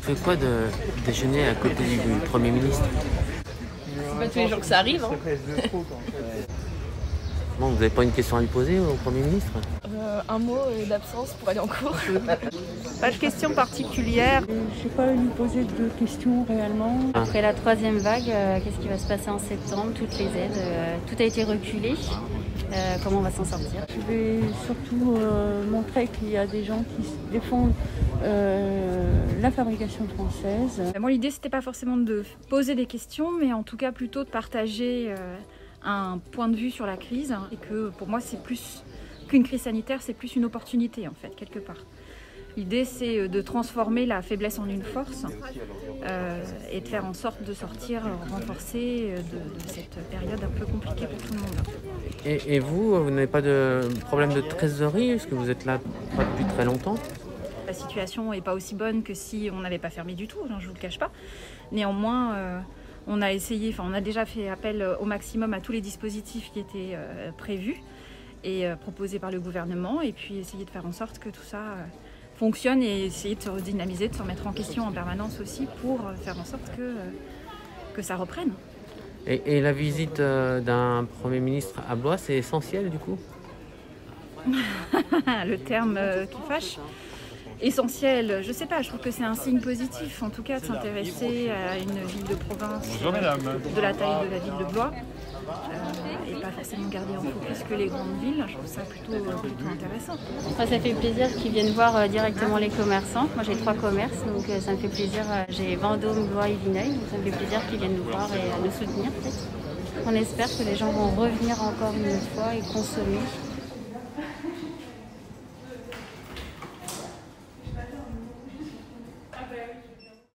C'est quoi de déjeuner à côté du Premier ministre? C'est pas tous les jours que ça arrive. Hein. Bon, vous n'avez pas une question à lui poser au Premier ministre? Un mot d'absence pour aller en cours. Pas de questions particulières. Je ne sais pas lui poser de questions réellement. Après la troisième vague, qu'est-ce qui va se passer en septembre? Toutes les aides, tout a été reculé. Comment on va s'en sortir? Je vais surtout montrer qu'il y a des gens qui défendent la fabrication française. Moi, l'idée, c'était pas forcément de poser des questions, mais en tout cas plutôt de partager un point de vue sur la crise. Et que pour moi, c'est plus qu'une crise sanitaire, c'est plus une opportunité, en fait, quelque part. L'idée, c'est de transformer la faiblesse en une force et de faire en sorte de sortir renforcé de cette période un peu compliquée pour tout le monde. Et vous n'avez pas de problème de trésorerie? Est-ce que vous êtes là pas depuis très longtemps? La situation n'est pas aussi bonne que si on n'avait pas fermé du tout, hein, je ne vous le cache pas. Néanmoins, on a déjà fait appel au maximum à tous les dispositifs qui étaient prévus et proposés par le gouvernement, et puis essayer de faire en sorte que tout ça fonctionne et essayer de se redynamiser, de se remettre en question en permanence aussi pour faire en sorte que ça reprenne. Et la visite d'un Premier ministre à Blois, c'est essentiel du coup? Le terme qui fâche. Essentiel, je sais pas, je trouve que c'est un signe positif en tout cas de s'intéresser à une ville de province de la taille de la ville de Blois et pas forcément garder en focus que les grandes villes. Je trouve ça plutôt intéressant. Moi, ça fait plaisir qu'ils viennent voir directement les commerçants. Moi j'ai 3 commerces, donc ça me fait plaisir. J'ai Vendôme, Blois et Vineuil, donc ça me fait plaisir qu'ils viennent nous voir et nous soutenir peut-être. On espère que les gens vont revenir encore une fois et consommer.